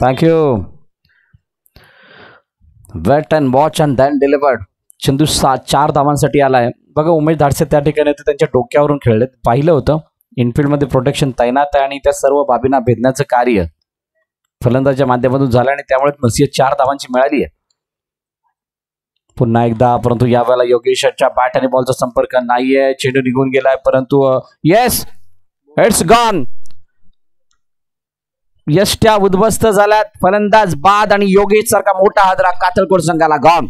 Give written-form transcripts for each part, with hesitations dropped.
Thank you. Wait and watch and then delivered. चेंडू 4 धावांसाठी आलाय. बघा उमेश धाडसे त्या ठिकाणी ते त्यांच्या डोक्यावरून खेळले. पाहिलं होतं इनफिल्डमध्ये प्रोटेक्शन तैनात आहे आणि त्या सर्व बाबींना भेदण्याचं कार्य फलंदाजाच्या माध्यमातून झालं आणि त्यामुळे नसीब 4 धावांची मिळाली आहे. पुन्हा एकदा परंतु यावेळेला योगेशच्या बॅट आणि बॉलचा संपर्क नाहीये. चेंडू निघून गेलाय परंतु येस इट्स गॉन. यष्ट्या उद्ध्वस्त झाल्यात. फलंदाज बाद आणि योगेश सारखा मोठा हादरा कातळकोट संघाला. गॉन.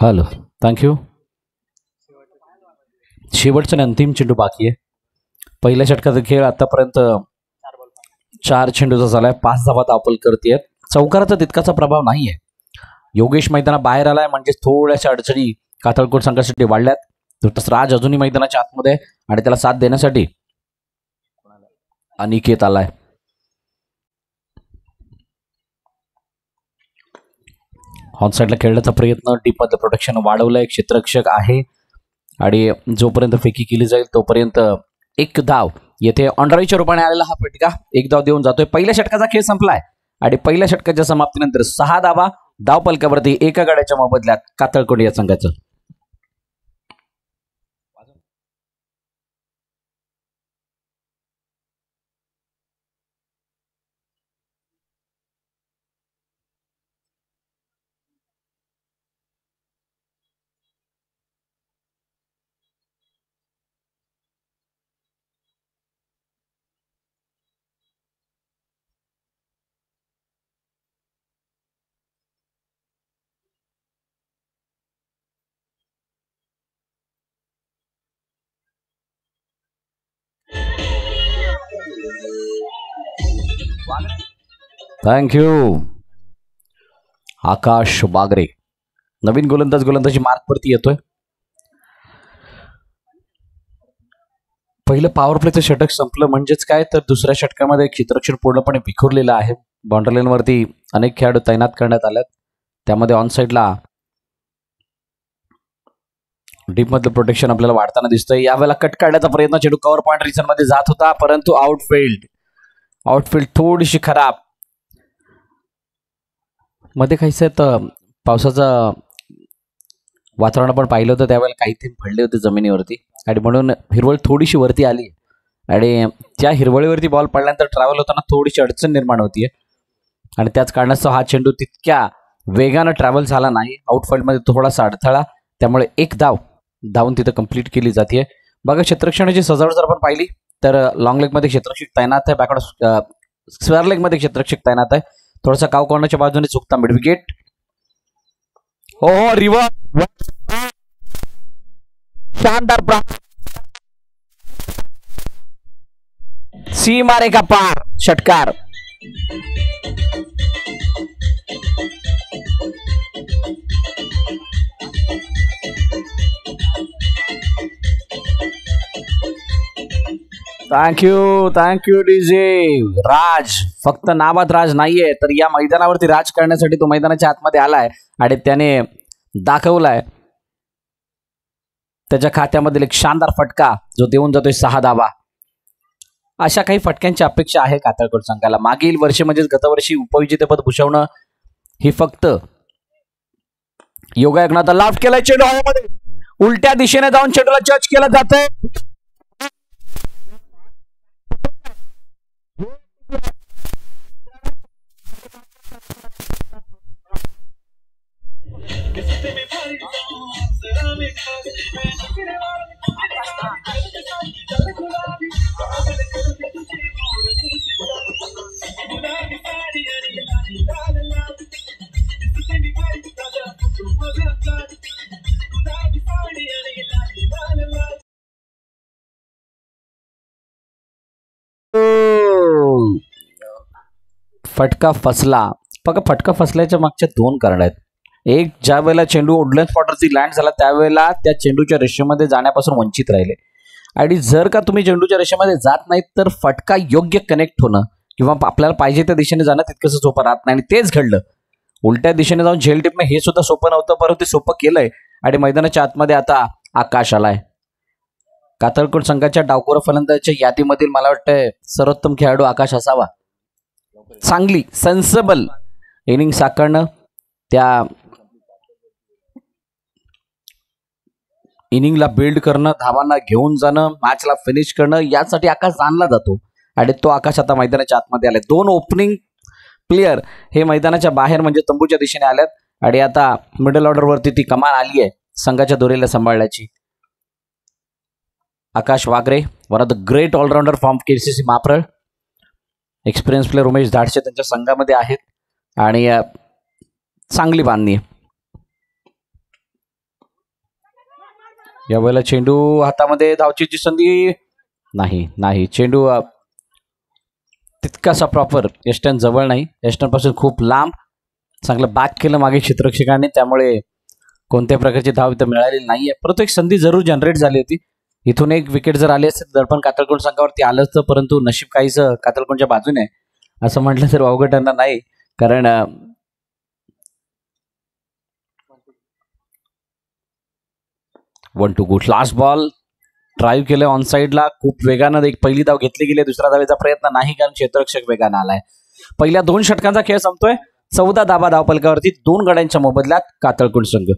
Hello thank you. शेवटचा अंतिम चेंडू बाकी आहे. पहिल्या षटकाचा खेळ आतापर्यंत 4 चेंडूचा झालाय. 5 धावा धावपल करते. चौकाराचा तितकाचा प्रभाव नाहीये. योगेश मैदानाबाहेर आलाय म्हणजे थोड्याशा अडचणी कातळकोट संघासाठी वाढल्यात. तसं राज अजूनही मैदानाच्या आतमध्ये आणि त्याला साथ देण्यासाठी अनिकेत आलाय. ऑन साईडला खेळण्याचा प्रयत्न. डीप मध्ये प्रोटेक्शन वाढवलंय. क्षेत्ररक्षक आहे आणि जोपर्यंत फेकी केली जाईल तोपर्यंत 1 धाव येथे ऑनराईच्या रूपाने आलेला हा फटका 1 धाव देऊन जातोय. पहिल्या षटकाचा खेळ संपलाय आणि पहिल्या षटकाच्या समाप्तीनंतर 6 धावा धाव पलकावरती एका गाड्याच्या मोबदल्यात कातळकोट या संघाचं. थँक्यू. आकाश बागरे नवीन गोलंदाजी मार्कवरती येतोय. पहिलं पॉवर प्लेचं षटक संपलं म्हणजेच काय तर दुसऱ्या षटकामध्ये क्षेत्ररक्षण पूर्णपणे विखुरलेलं आहे. बाउंड्री लाईनवरती अनेक खेळाडू तैनात करण्यात आलेत. त्यामध्ये ऑन साईडला डीप मधलं प्रोटेक्शन आपल्याला वाढताना दिसतंय. यावेळेला कट काढण्याचा प्रयत्न. चेंडू कव्हर पॉइंट रिजन मध्ये जात होता परंतु आउटफील्ड थोडीशी खराब. मध्ये काहीच पावसाचं वातावरण आपण पाहिलं होतं त्यावेळेला काही थेंब पडले होते जमिनीवरती आणि म्हणून हिरवळ थोडीशी वरती आली आणि त्या हिरवळीवरती बॉल पडल्यानंतर ट्रॅव्हल होताना थोडीशी अडचण निर्माण होतीये आणि त्याच कारणास्तव हा चेंडू तितक्या वेगानं ट्रॅव्हल झाला नाही. आउटफील्डमध्ये थोडासा अडथळा त्यामुळे 1 धाव धावून तिथं कंप्लीट केली जाते. बघा क्षेत्ररक्षणाची सजावट जर आपण पाहिली तर लॉंग लेग मध्ये क्षेत्ररक्षक तैनात आहे. बॅकवर्ड स्क्वेअर लेग मध्ये क्षेत्ररक्षक तैनात आहे. थोडासा काव कॉर्नरच्या बाजूने चुकता मिड विकेट. हो रिव्हर शानदार सीमा रेखा पार षटकार. Thank you DJ. राज फक्त नावात राज नाहीये तर या मैदानावरती राज करण्यासाठी तो मैदानाच्या आतमध्ये आलाय आणि त्याने दाखवलाय त्याच्या खात्यामधील एक शानदार फटका जो देऊन जातोय 6 धावा. अशा काही फटक्यांची अपेक्षा आहे कातळकोट संघाला. मागील वर्षी म्हणजेच गतवर्षी उपविजेतेपद भूषवणं ही फक्त योगायोगानं लाफ्ट केलाय. चेंडू हवेमध्ये उलट्या दिशेने जाऊन चेंडूला जज केलं जातंय. फटका फसला. बघा फटका फसल्याच्या मागच्या दोन कारण आहेत. एक, ज्या वेळेला चेंडू वुडलँड स्पॉटवरती लँड झाला त्यावेळेला त्या चेंडूच्या रेषेमध्ये जाण्यापासून वंचित राहिले. आणि जर का तुम्ही चेंडूच्या रेषेमध्ये जात नाहीत तर फटका योग्य कनेक्ट होणं किंवा आपल्याला पाहिजे त्या दिशेने जाणं तितकंसं सोपं राहत नाही. आणि तेच घडलं. उलट्या दिशेने जाऊन झेल टिपणे हे सुद्धा सोपं नव्हतं, परंतु ते सोपं केलंय. आणि मैदानाच्या आतमध्ये आता आकाश आलाय. कातळकोट संघाच्या डावखोर फलंदाजाच्या यादीमधील मला वाटतं सर्वोत्तम खेळाडू आकाश असावा. चांगली सेन्सेबल इनिंग साकारणं, त्या इनिंगला बिल्ड करणं, धावांना घेऊन जाणं, मॅचला फिनिश करणं, यासाठी आकाश जाणला जातो. आणि तो आकाश आता मैदानाच्या आतमध्ये आलाय. दोन ओपनिंग प्लेयर हे मैदानाच्या बाहेर म्हणजे तंबूच्या दिशेने आल्यात. आणि आता मिडल ऑर्डरवरती ती कमान आली आहे संघाच्या दोरीला सांभाळण्याची. Akash Wagre, one of the great allrounder from KCC Mapral. Experience player Umesh Dhadse त्यांच्या संघामध्ये आहेत आणि चांगली बांधणी आहे. यावेळेला चेंडू हातामध्ये, धावचीची संधी नाही. चेंडू तितकासा प्रॉपर यष्टन जवळ नाही, यष्टन पासून खूप लांब. चांगलं बॅक केलं मागे क्षेत्ररक्षकांनी, त्यामुळे कोणत्याही प्रकारची धाव इथं मिळालेली नाहीये. परंतु एक संधी जरूर जनरेट झाली होती. इथून एक विकेट जर आली असते दडपण कातळकोट संघावरती आलं असतं, परंतु नशीब काहीसं कातळकोटच्या बाजूने असं म्हटलं तर वावगं ठरणार नाही. कारण 1-2 गुड. लास्ट बॉल ड्राईव्ह केलं ऑन साईडला खूप वेगानं. एक पहिली धाव घेतली गेली, दुसऱ्या धावेचा प्रयत्न नाही कारण क्षेत्ररक्षक वेगानं आलाय. पहिल्या 2 षटकांचा खेळ संपतोय. 14 धावा धावपलकावरती 2 गड्यांच्या मोबदल्यात कातळकोट संघ.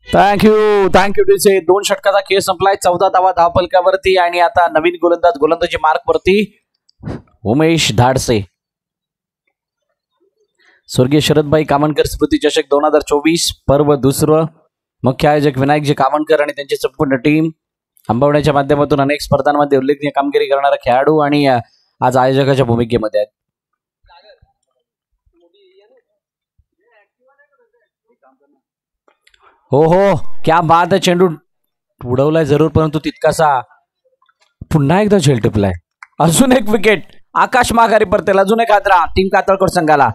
Thank you DJ. 2 षटकाचा खेळ संपलाय. 14 धावा धावपलकावरती आणि आता नवीन गोलंदाजी मार्कवरती उमेश धाडसे. स्वर्गीय शरदभाई कामणकर स्मृती चषक 2024 पर्व 2. मुख्य आयोजक विनायकजी कामणकर आणि त्यांची संपूर्ण टीम. अंबवण्याच्या माध्यमातून अनेक स्पर्धांमध्ये उल्लेखनीय कामगिरी करणारा खेळाडू आणि आज आयोजकाच्या भूमिकेमध्ये आहेत. हो क्या बात आहे. चेंडू उडवलाय जरूर, परंतु तितकासा पुन्हा एकदा झेल टिपलाय. अजून एक विकेट. आकाश माघारी परतेल. अजून एक हादरा टीम कातळकोट संघाला.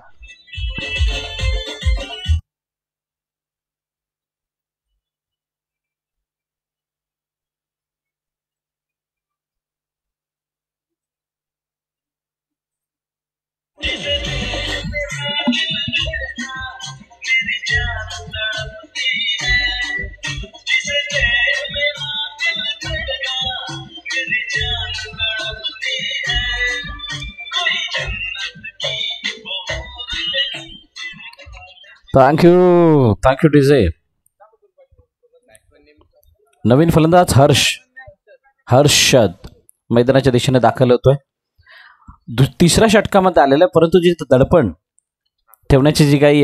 Thank you DJ. नवीन फलंदाज हर्षद मैदानाच्या दिशेने दाखल होतोय. 3ऱ्या षटकामध्ये आलेलं आहे, परंतु जी दडपण ठेवण्याची जी काही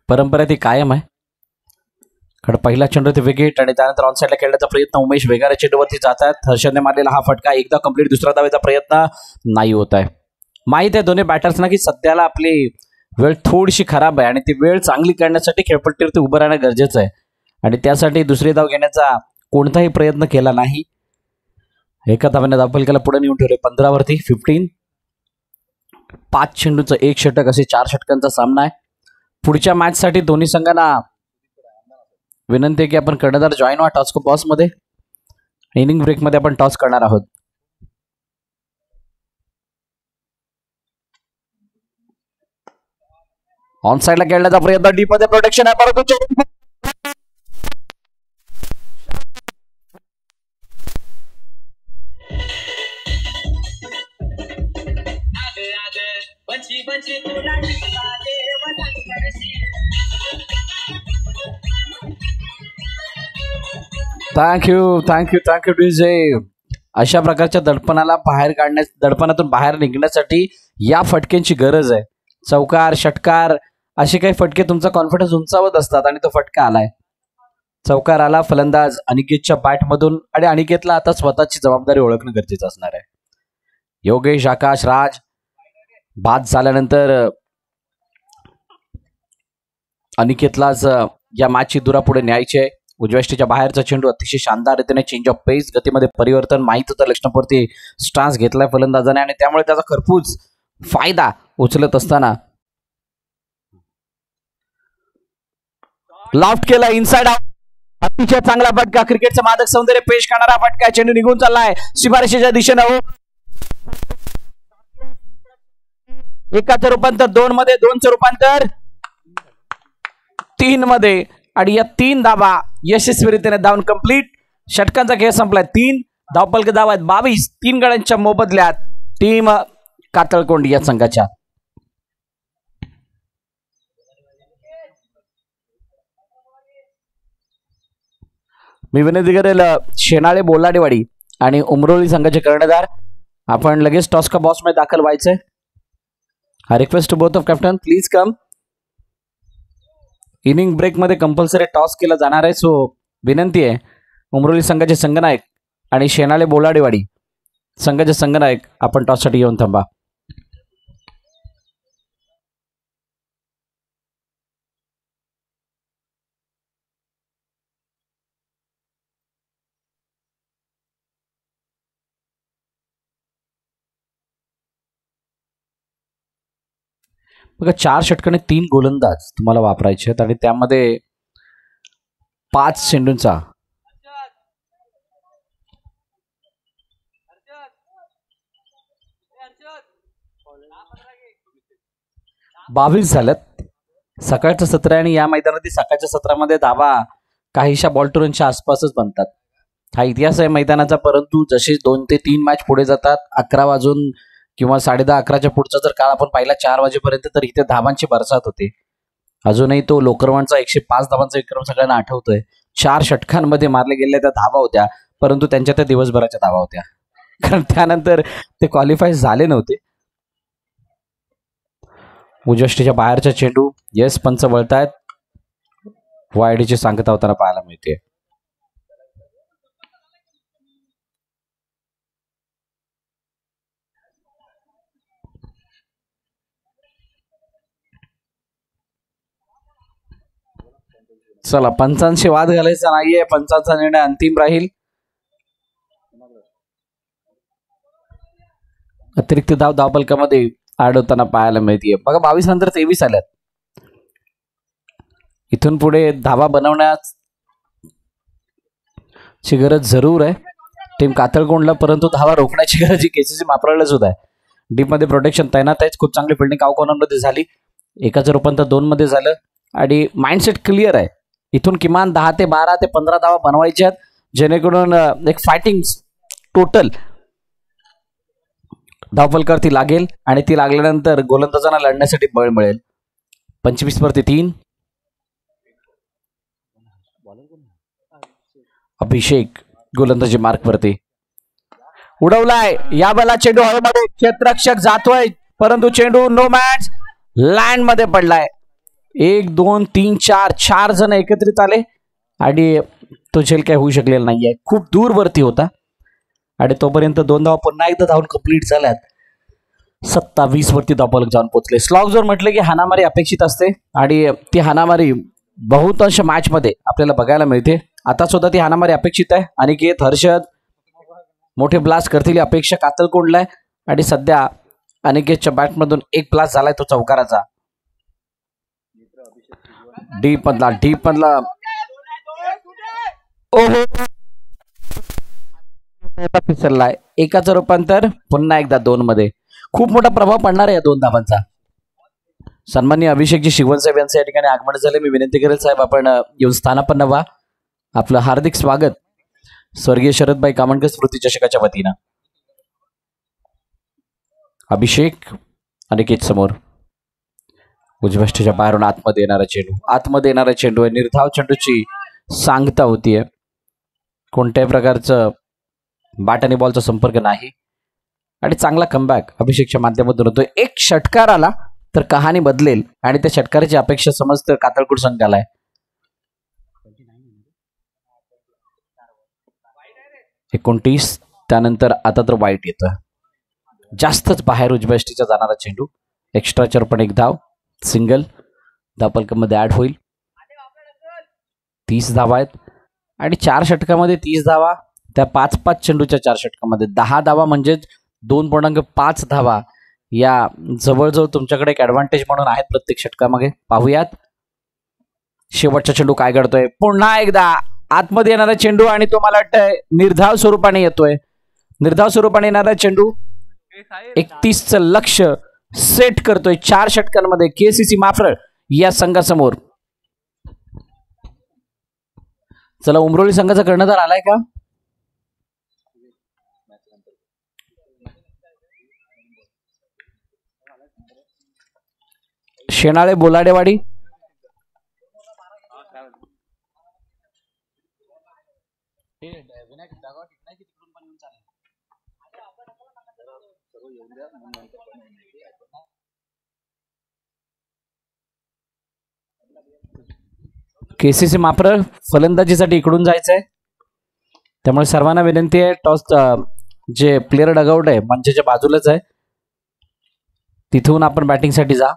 परंपरा ती कायम आहे. कारण पहिला चेंडू ते विकेट आणि त्यानंतर ऑन साईडला खेळण्याचा प्रयत्न. उमेश वेगाने चेंडूवरती जात आहेत. हर्षदने मारलेला हा फटका एकदा कंप्लीट. दुसरा धावेचा प्रयत्न नाही होत आहे. माहित आहे दोन्ही बॅटर्सना की सध्याला आपली वेळ थोडीशी खराब आहे आणि ती वेळ चांगली काढण्यासाठी खेळपट्टीवरती उभं राहणं गरजेचं आहे. आणि त्यासाठी दुसरी धाव घेण्याचा कोणताही प्रयत्न केला नाही. एका धाव्याने धावफलकाला पुढे नेऊन ठेवले 15वरती. 15. 5 चेंडूचं 1 षटक असे 4 षटकांचा सामना आहे. पुढच्या मॅचसाठी दोन्ही संघांना विनंती आहे की आपण कर्णधार जॉईन व्हा टॉस बॉसमध्ये. इनिंग ब्रेकमध्ये आपण टॉस करणार आहोत. ऑन साईडला खेळण्याचा प्रयत्न. डीप मध्ये प्रोटेक्शन आहे, परंतु थँक्यू डीजे. अशा प्रकारच्या दडपणातून बाहेर निघण्यासाठी या फटक्यांची गरज आहे. चौकार, षटकार असे काही फटके तुमचा कॉन्फिडन्स उंचावत असतात आणि तो फटका आलाय. चौकार आला फलंदाज अनिकेतच्या बॅटमधून आणि अनिकेतला आता स्वतःची जबाबदारी ओळखणं गरजेचं असणार आहे. योगेश, आकाश, राज बाद झाल्यानंतर अनिकेतलाच या मॅचची दुरा पुढे न्यायची आहे. उजव्याष्टीच्या बाहेरचा चेंडू अतिशय शानदार रीतीने चेंज ऑफ पेस, गतीमध्ये परिवर्तन, माहित होतं लक्ष्मणपूर्ती स्टान्स घेतलाय फलंदाजाने आणि त्यामुळे त्याचा खरपूस फायदा उचलत असताना लॉफ्ट केला इनसाइड आउट. अतिशय चांगला फटका, क्रिकेटचं मादक सौंदर्य पेश करणारा फटका. चेंडू निघून चाललाय सीमारेषेच्या दिशेनं. एकाचं रूपांतर 2 मध्ये, 2चं रूपांतर 3 मध्ये आणि या 3 धावा यशस्वीरित्याने धावून कंप्लीट. षटकांचा खेळ संपलाय. 3 धावपलक धावा आहेत 22. 3 गड्यांच्या मोबदल्यात टीम कातळकोंड या संघाच्या. मी विनंती करेल शेनाळे, बोलाडेवाडी आणि उमरोळी संघाचे कर्णधार आपण लगेच टॉस का बॉक्स मध्ये दाखल व्हायचंय. I request to both of captain please come. Inning break मध्ये कंपल्सरी टॉस केला जाणार आहे. सो विनंती आहे उमरोली संघाचे संघनायक आणि शेनाळे बोलाडेवाडी संघाचे संघनायक आपण टॉससाठी येऊन थांबा. बघा 4 षटकाने 3 गोलंदाज तुम्हाला वापरायचे आहेत आणि त्यामध्ये 5 चेंडूंचा 22 झाल्यात. सकाळचं सत्र आणि या मैदानातील सकाळच्या सत्रामध्ये धावा काहीशा बॉल टू रनच्या आसपासच बनतात. हा इतिहास आहे मैदानाचा. परंतु जसे 2 ते 3 मॅच पुढे जातात 11 वाजून किंवा 10:30 11च्या पुढचा जर काळ आपण पाहिला 4 वाजेपर्यंत तर इथे धावांची बरसात होते. अजूनही तो लोकरवांचा 105 धावांचा विक्रम सगळ्यांना आठवतोय. 4 षटकांमध्ये मारले गेलेल्या त्या धावा होत्या, परंतु त्यांच्या त्या दिवसभराच्या धावा होत्या, कारण त्यानंतर ते क्वालिफाय झाले नव्हते. उजष्टीच्या बाहेरचा चेंडू येस पंच वळतायत. वायडीची सांगता होताना पाहायला मिळते. चला पंचांशी वाद घालायचा नाहीये. पंचांचा निर्णय अंतिम राहील. अतिरिक्त धाव धावपलकामध्ये ऍड होताना पाहायला मिळते. बघा 22 नंतर 23 आल्यात. इथून पुढे धावा बनवण्याची गरज जरूर आहे टीम कातळकोंडला, परंतु धावा रोखण्याची गरज ही केसीसी मापरायला सुद्धा आहे. डीप मध्ये प्रोटेक्शन तैनात आहे. खूप चांगली फिल्डिंग मध्ये झाली. एकाचं रूपांतर 2 मध्ये झालं आणि माइंडसेट क्लिअर आहे. इथून किमान 10 ते 12 ते 15 धावा बनवायच्या आहेत, जेणेकरून एक फायटिंग टोटल धावपलकावरती लागेल आणि ती लागल्यानंतर गोलंदाजांना लढण्यासाठी बळ मिळेल. 25 वरती 3. अभिषेक गोलंदाजी मार्क वरती उडवलाय. या बला चेंडू हवेमध्ये क्षेत्ररक्षक जातोय, परंतु चेंडू नो मॅच लँड मध्ये पडलाय. 1 2 3 4 4 जण एकत्रित आले आणि तो झेल काय होऊ शकलेला नाहीये. खूप दूर वरती होता आणि तोपर्यंत 2 धावा पुन्हा एकदा धावून कंप्लीट झाल्यात. 27 वरती धावपलक जाऊन पोहोचले. स्लॉग जोर म्हटले की हाणामारी अपेक्षित असते आणि ती हाणामारी बहुतांश मॅच मध्ये आपल्याला बघायला मिळते. आता सुद्धा ती हाणामारी अपेक्षित आहे. अनिकेत, हर्षद मोठे ब्लास्ट करतील अपेक्षा कातळकोंडला आहे आणि सध्या अनिकेतच्या बॅटमधून 1 ब्लास्ट झालाय तो चौकाराचा. डीप मधला ओहो फिसरलाय. एकाचं रूपांतर पुन्हा एकदा 2 मध्ये. खूप मोठा प्रभाव पडणार आहे या 2 धावांचा. सन्माननीय अभिषेकजी शिवणसाहेब यांचे या ठिकाणी आगमन झाले. मी विनंती करेल साहेब आपण येऊन स्थानापन्न व्हा. आपलं हार्दिक स्वागत स्वर्गीय शरदभाई कामणकर स्मृती चषकाच्या वतीनं. अभिषेक अनिकेत समोर. उजव्याष्टीच्या बाहेरून आतमध्ये येणारा चेंडू आहे. निर्धाव चेंडूची सांगता होतीये. कोणत्याही प्रकारचं बॅट आणि बॉलचा संपर्क नाही आणि चांगला कमबॅक अभिषेकच्या माध्यमातून होतोय. 1 षटकार आला तर कहाणी बदलेल आणि त्या षटकाराची अपेक्षा समजतं कातळकोट संघाला आहे. 29. त्यानंतर आता तर वाईट येतं, जास्तच बाहेर उजव्या यष्टीचा जाणारा चेंडू, एक्स्ट्राचर पण एक धाव, सिंगल धावफलकामध्ये ऍड होईल. 30 धावा आहेत आणि 4 षटकामध्ये 30 धावा, त्या 5-5 चेंडूच्या 4 षटकामध्ये 10 धावा म्हणजेच 2.5 धावा या जवळजवळ तुमच्याकडे एक ऍडव्हान्टेज म्हणून आहेत प्रत्येक षटकामागे. पाहूयात शेवटचा चेंडू काय घडतोय. पुन्हा एकदा आतमध्ये येणारा चेंडू आणि तो मला वाटतंय निर्धाव स्वरूपाने येतोय. निर्धाव स्वरूपाने येणारा चेंडू 31चं लक्ष सेट करतोय 4 षटकांमध्ये केसीसी माफरळ या संघासमोर. चला उमरोली संघाचा कर्णधार आलाय का? शेनाळे बोलाडेवाडी. केसीसी माफरळ फलंदाजीसाठी इकडून जायचंय, त्यामुळे सर्वांना विनंती आहे टॉस जे प्लेअर डगआउट आहे मंचाच्या बाजूलाच आहे, तिथून आपण बॅटिंगसाठी जा.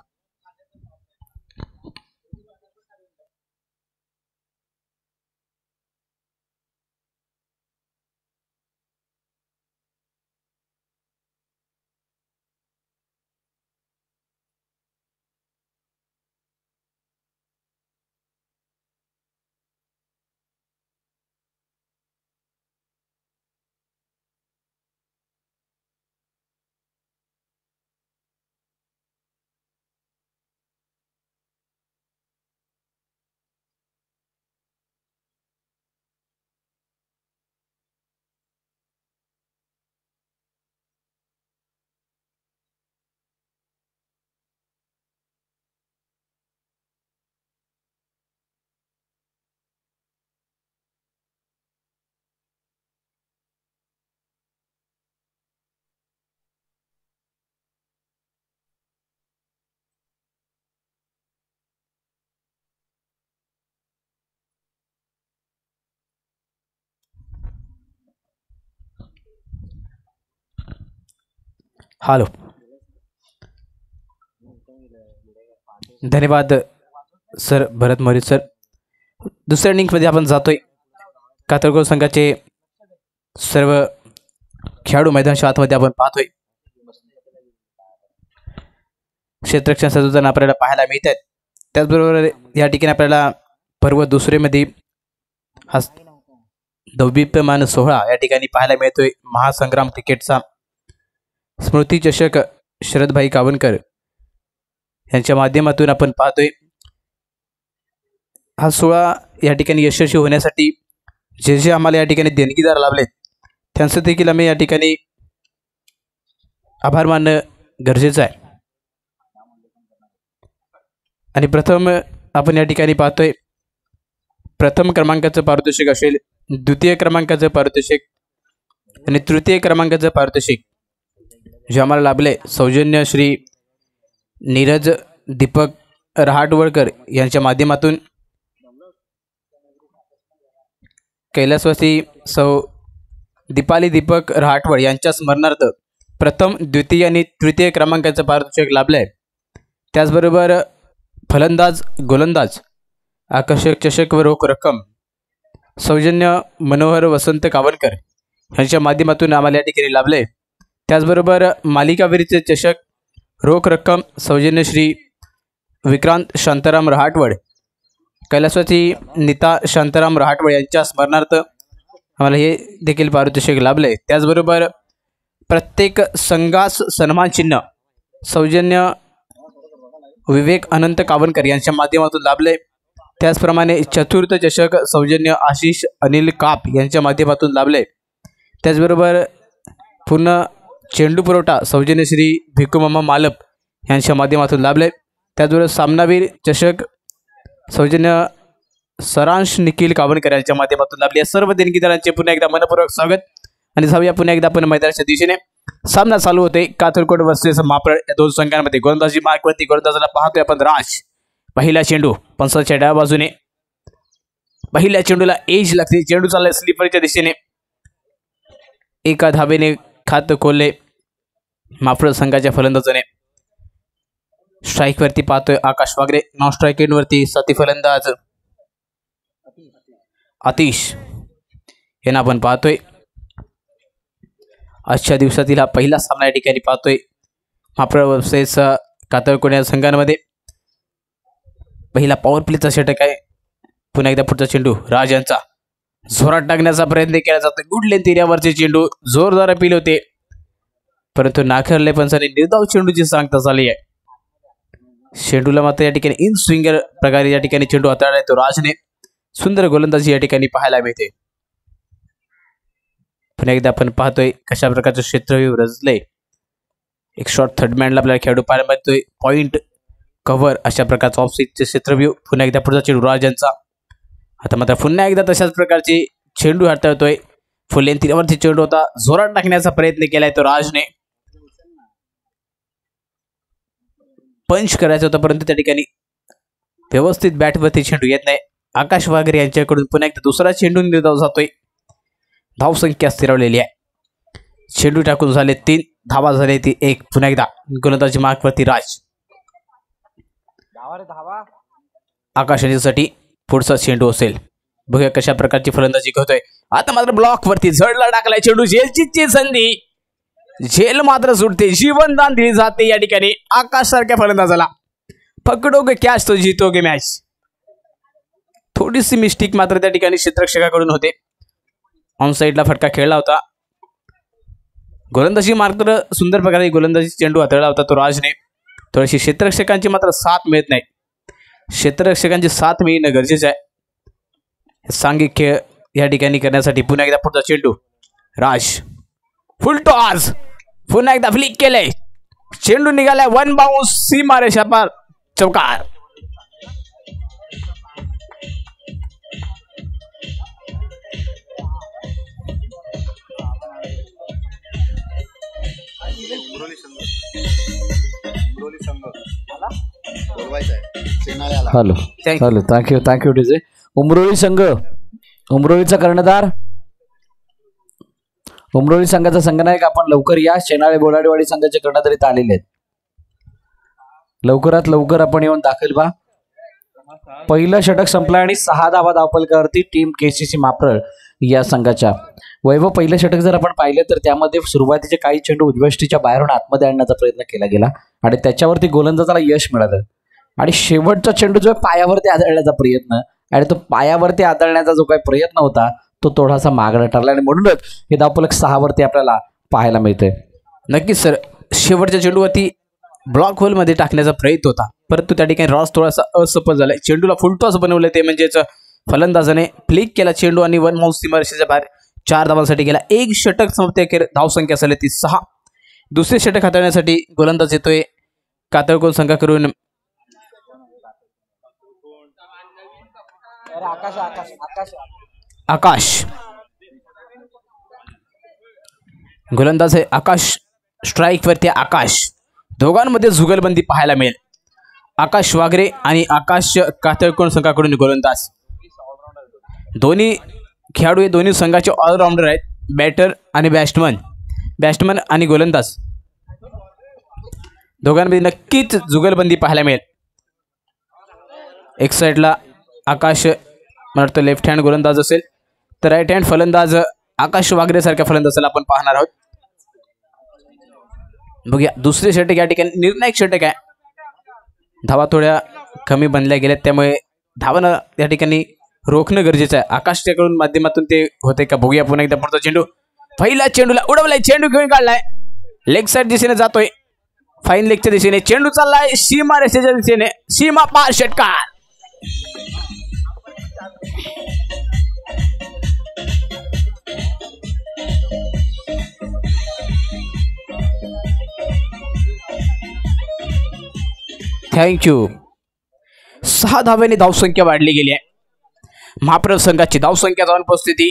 हॅलो, धन्यवाद सर भरत मोरे सर. दुसऱ्या इनिंग्समध्ये आपण जातोय. कातळकोट संघाचे सर्व खेळाडू मैदानाच्या आतमध्ये आपण पाहतोय. क्षेत्ररक्षण सजवताना आपल्याला पाहायला मिळत आहेत. त्याचबरोबर या ठिकाणी आपल्याला पर्व दुसरेमध्ये हा दौदिप्यमान सोहळा या ठिकाणी पाहायला मिळतोय. महासंग्राम क्रिकेटचा स्मृती चषक शरदभाई कावनकर यांच्या माध्यमातून आपण पाहतोय. हा सोहळा या ठिकाणी यशस्वी होण्यासाठी जे जे आम्हाला या ठिकाणी देणगीदार लाभलेत त्यांचं देखील आम्ही या ठिकाणी आभार मानणं गरजेचं आहे. आणि प्रथम आपण या ठिकाणी पाहतोय प्रथम क्रमांकाचं पारितोषिक असेल, द्वितीय क्रमांकाचं पारितोषिक आणि तृतीय क्रमांकाचं पारितोषिक जे आम्हाला लाभले सौजन्य श्री नीरज दीपक रहाटवळकर यांच्या माध्यमातून. कैलासवासी सौ दीपाली दीपक रहाटवळ यांच्या स्मरणार्थ प्रथम द्वितीय आणि तृतीय क्रमांकाचं पारितोषिक लाभलं आहे. त्याचबरोबर फलंदाज गोलंदाज आकर्षक चषक व रोख रक्कम सौजन्य मनोहर वसंत कावनकर यांच्या माध्यमातून आम्हाला या ठिकाणी लाभले. त्याचबरोबर मालिकावीरचे चषक रोख रक्कम सौजन्य श्री विक्रांत शांताराम रहाटवळ, कैलासवासी नीता शांताराम रहाटवळ यांच्या स्मरणार्थ आम्हाला हे देखील पारितोषिक लाभले. त्याचबरोबर प्रत्येक संघास सन्मान चिन्ह सौजन्य विवेक अनंत कावनकर यांच्या माध्यमातून लाभले. त्याचप्रमाणे चतुर्थ चषक सौजन्य आशिष अनिल काप यांच्या माध्यमातून लाभले. त्याचबरोबर पूर्ण चेंडू पुरवठा सौजन्य श्री भिकूमामा मालप यांच्या माध्यमातून लाभले. त्याचबरोबर सामनावीर चषक सौजन्य सरांश निखिल कावनकर यांच्या माध्यमातून लाभले. या सर्व देणगीदारांचे पुन्हा एकदा मनपूर्वक स्वागत आणि जाऊया पुन्हा एकदा आपण मैदानाच्या दिशेने. सामना चालू होते काथरकोट वर्सेस माप्रळ या दोन संघांमध्ये. गोलंदाजी मार्कवरती गोलंदाजाला पाहतोय आपण राज. पहिला चेंडू पंचाच्या डाव्या बाजूने. पहिल्या चेंडूला एज लागते. चेंडू चाललाय स्लीपरच्या दिशेने. एका धाबेने खातं खोलले माप्रळ संघाच्या फलंदाजाने. स्ट्राईकवरती पाहतोय आकाश वागरे. नॉन स्ट्राईक एंडवरती साथी फलंदाज आतिश यांना आपण पाहतोय. आजच्या दिवसातील हा पहिला सामना या ठिकाणी पाहतोय माप्रळ वर्सेस कातळकोट या संघांमध्ये. पहिला पॉवर प्लेचा षटक आहे. पुन्हा एकदा पुढचा चेंडू राज यांचा. जोरात टाकण्याचा प्रयत्न केला जातो. गुड लेंथ एरियावरचे चेंडू जोरदार अपील होते परंतु नाखरले पंचाने निर्धाव चेंडूची सांगता झाली आहे. चेंडूला मात्र या ठिकाणी इन स्विंगर प्रकारे या ठिकाणी चेंडू हाताळला तो राजने. सुंदर गोलंदाजी या ठिकाणी पाहायला मिळते. पुन्हा एकदा आपण पाहतोय कशा प्रकारचं क्षेत्रव्यूह रचलंय. एक शॉर्ट थर्डमॅनला आपल्याला खेळाडू पाहायला मिळतोय. पॉइंट कव्हर अशा प्रकारचं ऑफस्विंगचे क्षेत्रव्यूह. पुन्हा एकदा पुढचा चेंडू राज यांचा. आता मात्र पुन्हा एकदा तशाच प्रकारचे चेंडू हाताळतोय. फुल लेंथ वरती चेंडू होता. जोरात टाकण्याचा प्रयत्न केलाय तो राजने. पंच करायचं होतं परंतु त्या ठिकाणी व्यवस्थित बॅटवरती चेंडू येत नाही. आकाश वागरे यांच्याकडून पुन्हा एकदा दुसरा चेंडू निर्धाव जातोय. धावसंख्या स्थिरवलेली आहे. चेंडू टाकून झाले 3 धावा झाले ती 1. पुन्हा एकदा गोलंदाजी मार्कवरती राज. आकाश यांच्यासाठी पुढचा चेंडू असेल. बघूया कशा प्रकारची फलंदाजी करतोय. आता मात्र ब्लॉक वरती झडला टाकलाय चेंडू. झेलची संधी. झेल मात्र सुटते. जीवनदान दिली जाते या ठिकाणी आकाश सारख्या फलंदाजाला. पकडोगे कॅच तो जीतोगे मॅच. थोडीशी मिस्टेक मात्र त्या ठिकाणी क्षेत्ररक्षकाकडून होते. ऑन साईडला फटका खेळला होता. गोलंदाजी मात्र सुंदर प्रकारे गोलंदाजी चेंडू हाताळला होता तो राजने. थोडीशी क्षेत्ररक्षकांची मात्र साथ मिळत नाही. क्षेत्ररक्षकांची साथ मिळणं गरजेचं आहे. सांघिक खेळ या ठिकाणी करण्यासाठी पुन्हा एकदा पुढचा चेंडू राज. फुल टॉस. पुन्हा एकदा फ्लिक केलंय. चेंडू निघालाय 1 बाउन्स सीमारेषा पार. चौकार. Hello hello thank you DJ. Umroli संघ. उमरोळीचा कर्णधार. उमरोळी संघाचा संघनायक आपण लवकर या. शेनाळे बोलाडेवाडी संघाचे कर्णधार इथं आलेले आहेत. लवकरात लवकर आपण येऊन दाखल व्हा. पहिलं षटक संपलं आणि 6 धावा धावफलकावरती टीम केसीसी माप्रळ या संघाच्या. वैभव, पहिलं षटक जर आपण पाहिलं तर त्यामध्ये सुरुवातीचे काही चेंडू उजव्यष्टीच्या बाहेरून आतमध्ये आणण्याचा प्रयत्न केला गेला आणि त्याच्यावरती गोलंदाजाला यश मिळालं. आणि शेवटचा चेंडू जो पायावरती आदळण्याचा प्रयत्न आणि तो पायावरती आदळण्याचा जो काही प्रयत्न होता तो थोडासा मागणं ठरला आणि म्हणूनच हे धावफलक 6 वरती आपल्याला पाहायला मिळते. नक्कीच सर. शेवटच्या चेंडूवरती ब्लॉक होलमध्ये टाकण्याचा प्रयत्न होता परंतु त्या ठिकाणी रॉस थोडासा असफल झालाय. चेंडूला फुलटॉस बनवलं ते म्हणजेच फलंदाजाने फ्लिक केला चेंडू आणि 1 बाउन्स सीमारेषेच्या बाहेर 4 धावांसाठी गेला. एक षटक संपते. धावसंख्या झाली ती 6. दुसरे षटक हाताळण्यासाठी गोलंदाज येतोय कातळकोट संघाकडून आकाश. गोलंदाज आहे आकाश. स्ट्राईक वरती आकाश. दोघांमध्ये जुगलबंदी पाहायला मिळेल. आकाश वागरे आणि आकाश कातळकोट संघाकडून गोलंदाज. दोन्ही खेळाडू हे दोन्ही संघाचे ऑलराऊंडर आहेत. बॅटर आणि बॅट्समन आणि गोलंदाज दोघांमध्ये नक्कीच जुगलबंदी पाहायला मिळेल. एक साईडला आकाश मला वाटतं लेफ्ट हँड गोलंदाज असेल तर राईट हँड फलंदाज आकाश वागरे सारख्या फलंदाजाला आपण पाहणार आहोत. बघूया दुसरे षटक या ठिकाणी निर्णायक षटक आहे. धावा थोड्या कमी बनल्या गेल्यात त्यामुळे धावानं या ठिकाणी रोखणं गरजेचं आहे. आकाशच्याकडून माध्यमातून ते होते का बघूया. पुन्हा एकदा पुढचा चेंडू. पहिला चेंडूला उडवलाय. चेंडू घेऊन काढलाय. लेग साईड दिशेने जातोय. फाईन लेगच्या दिशेने चेंडू चाललाय सीमा रेषेच्या दिशेने. सीमा पार षटकार. थँक्यू. 6 धाव्याने धावसंख्या वाढली गेली आहे. माप्रळ संघाची धावसंख्या जाऊन पोहोचते ती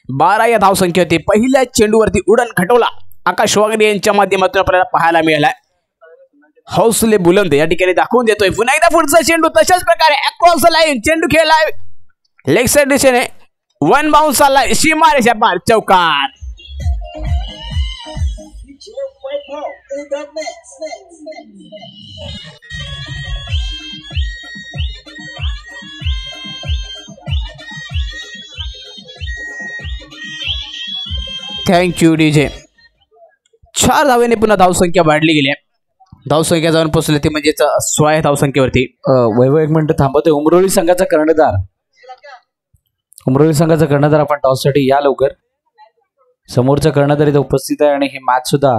12 या धावसंख्या होती. पहिल्या चेंडूवरती उडण खटवला आकाश वागरे यांच्या माध्यमातून आपल्याला पाहायला मिळालाय. हौसले बुलंद या ठिकाणी दाखवून देतोय. पुन्हा एकदा पुढचा चेंडू तशाच प्रकारे अक्रॉस द लाईन चेंडू खेळलाय लेग साइड दिशेने. वन बाउन्स आलाय सीमारेषा पार चौकार. Thank you DJ. 4 धावेने पुन्हा धावसंख्या वाढली गेली. धावसंख्या जाऊन पोहोचली ती म्हणजेच 16 धावसंख्येवरती. वैभव एक मिनिट थांबवतोय. उमरोली संघाचा कर्णधार आपण टॉससाठी या लवकर. समोरचा कर्णधार इथे उपस्थित आहे आणि हे मॅच सुद्धा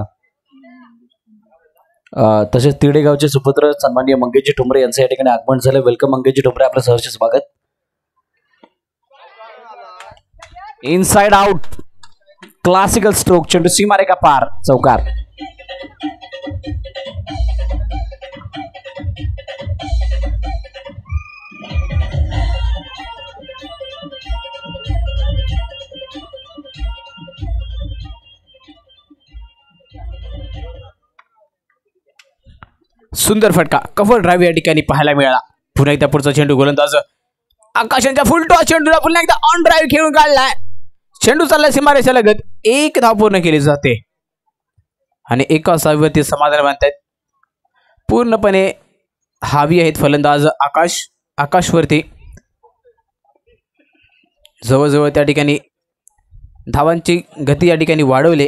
तसेच तिडेगावचे सुपुत्र सन्माननीय मंगेशजी ठोंबरे यांचं या ठिकाणी आगमन झालं. वेलकम मंगेशजी ठोंबरे, आपलं सहर्ष स्वागत. इनसाइड आउट क्लासिकल स्ट्रोक चेंडू सीमारेखा पार चौकार. सुंदर फटका कव्हर ड्राईव्ह या ठिकाणी पाहायला मिळाला. पुन्हा एकदा पुढचा चेंडू गोलंदाज आकाशांच्या फुल टॉस चेंडूला पुन्हा एकदा ऑन ड्राईव्ह खेळून काढलाय. चेंडू चालला सीमारेषा लगत. 1 धाव पूर्ण केली जाते आणि एका सावीवरती समाधान मानतायत. पूर्णपणे हावी आहेत फलंदाज आकाशवरती. जवळजवळ त्या ठिकाणी धावांची गती या ठिकाणी वाढवले.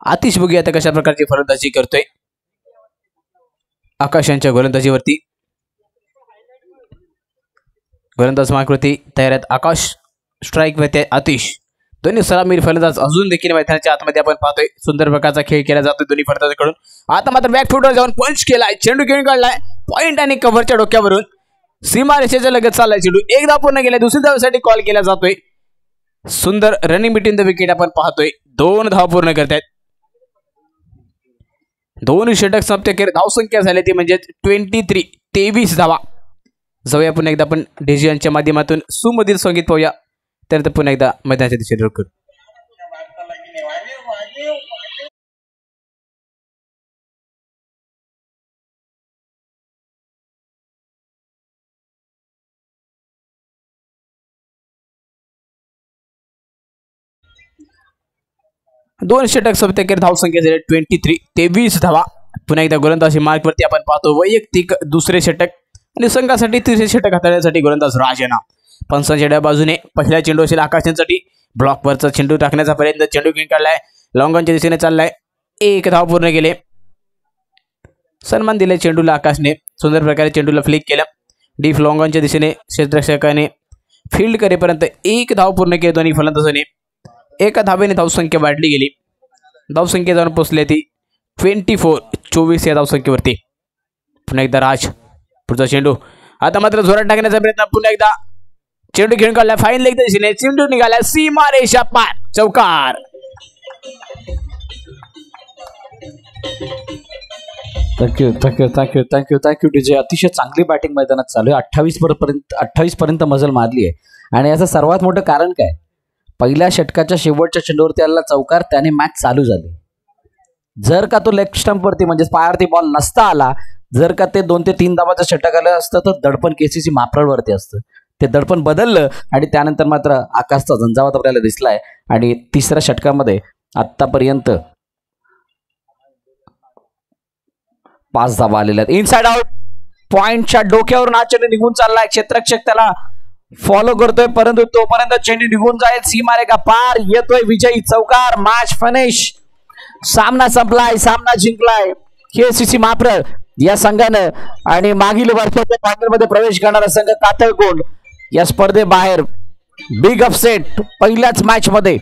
आतिश बघी आता कशा प्रकारची फलंदाजी करतोय. आकाशांच्या गोलंदाजीवरती गोलंदाज मार्कवरती तयार आहेत आकाश. स्ट्राईकवरती आतिश. दोन्ही सलामीर फलंदाज अजून देखील मैदानाच्या आतमध्ये आपण पाहतोय. सुंदर प्रकारचा खेळ केला जातोय दोन्ही फलंदाजांकडून. आता मात्र बॅकफुटवर जाऊन पंच केलाय. चेंडू खेळून काढलाय पॉइंट आणि कव्हरच्या डोक्यावरून. सीमारेषेच्या लगत चाललाय चेंडू. 1 धाव पूर्ण केलाय. दुसरी धावेसाठी कॉल केला जातोय. सुंदर रनिंग बिटवीन द विकेट आपण पाहतोय. 2 धाव पूर्ण करतायत. दोन्ही षटक समाप्त केले. धावसंख्या झाली ती म्हणजे 23 धावा. जाऊया पुन्हा एकदा आपण डीजे यांच्या माध्यमातून सुमधीर संगीत पाहूया. त्यानंतर पुन्हा एकदा मैदानाच्या दिशेने रुख करू. दोन षटक समाप्त केले. धावसंख्या झाली 23 धावा. पुन्हा एकदा गोलंदाजी मार्कवरती आपण पाहतो. वैयक्तिक दुसरे षटक आणि संघासाठी तिसरे षटक हाताळण्यासाठी गोलंदाज राजना. पंचांच्या बाजूने पहिला चेंडू असेल आकाशांसाठी. ब्लॉकवरचा चेंडू टाकण्याचा प्रयत्न. चेंडू घेऊन काढलाय. लॉंगॉनच्या दिशेने चाललाय. 1 धाव पूर्ण केले. सन्मान दिलाय चेंडूला आकाशने. सुंदर प्रकारे चेंडूला फ्लिक केलं. डीप लॉंगॉनच्या दिशेने क्षेत्ररक्षकाने फील्ड करेपर्यंत 1 धाव पूर्ण केले दोन्ही फलंदाजांनी. 1 धावेने धावसंख्या वाढली गेली. धावसंख्या जाऊन पोहोचली ती 24 या धावसंख्येवरती. पुन्हा एकदा राज. पुढचा चेंडू आता मात्र जोरात टाकण्याचा प्रयत्न. पुन्हा एकदा चेंडू घेऊन काढला. फाईन लेग दिशेने चेंडू निघाला सीमारेषा पार चौकार. Thank you DJ. अतिशय चांगली बॅटिंग मैदानात चालू आहे. 28 पर्यंत मजल मारली आहे आणि याचं सर्वात मोठं कारण काय, पहिल्या षटकाच्या शेवटच्या चेंडूवरती आलेला चौकार त्याने मॅच चालू झाली. जर का तो लेग स्टंपवरती म्हणजे पायावरती बॉल नसता आला, जर का ते 2 ते 3 धावाचं षटक आलं असतं तर दडपण केसीसी माप्रळवरती असतं. ते दडपण बदललं आणि त्यानंतर मात्र आकाशचा झंझावात आपल्याला दिसलाय. आणि तिसऱ्या षटकामध्ये आतापर्यंत 5 धावा आलेल्या आहेत. इनसाइड आउट पॉइंटच्या डोक्यावरून हा चेंडू निघून चाललाय. क्षेत्ररक्षक त्याला फॉलो करतोय परंतु तोपर्यंत चेंडू निघून जाईल. सीमारेखा पार. येतोय विजयी चौकार. Match finish. सामना संपलाय. सामना जिंकलाय केसीसी माप्रळ या संघानं. आणि मागील वर्षाच्या फायनलमध्ये प्रवेश करणारा संघ कातळकोंड या स्पर्धेबाहेर. बिग अपसेट पहिल्याच मॅच मध्ये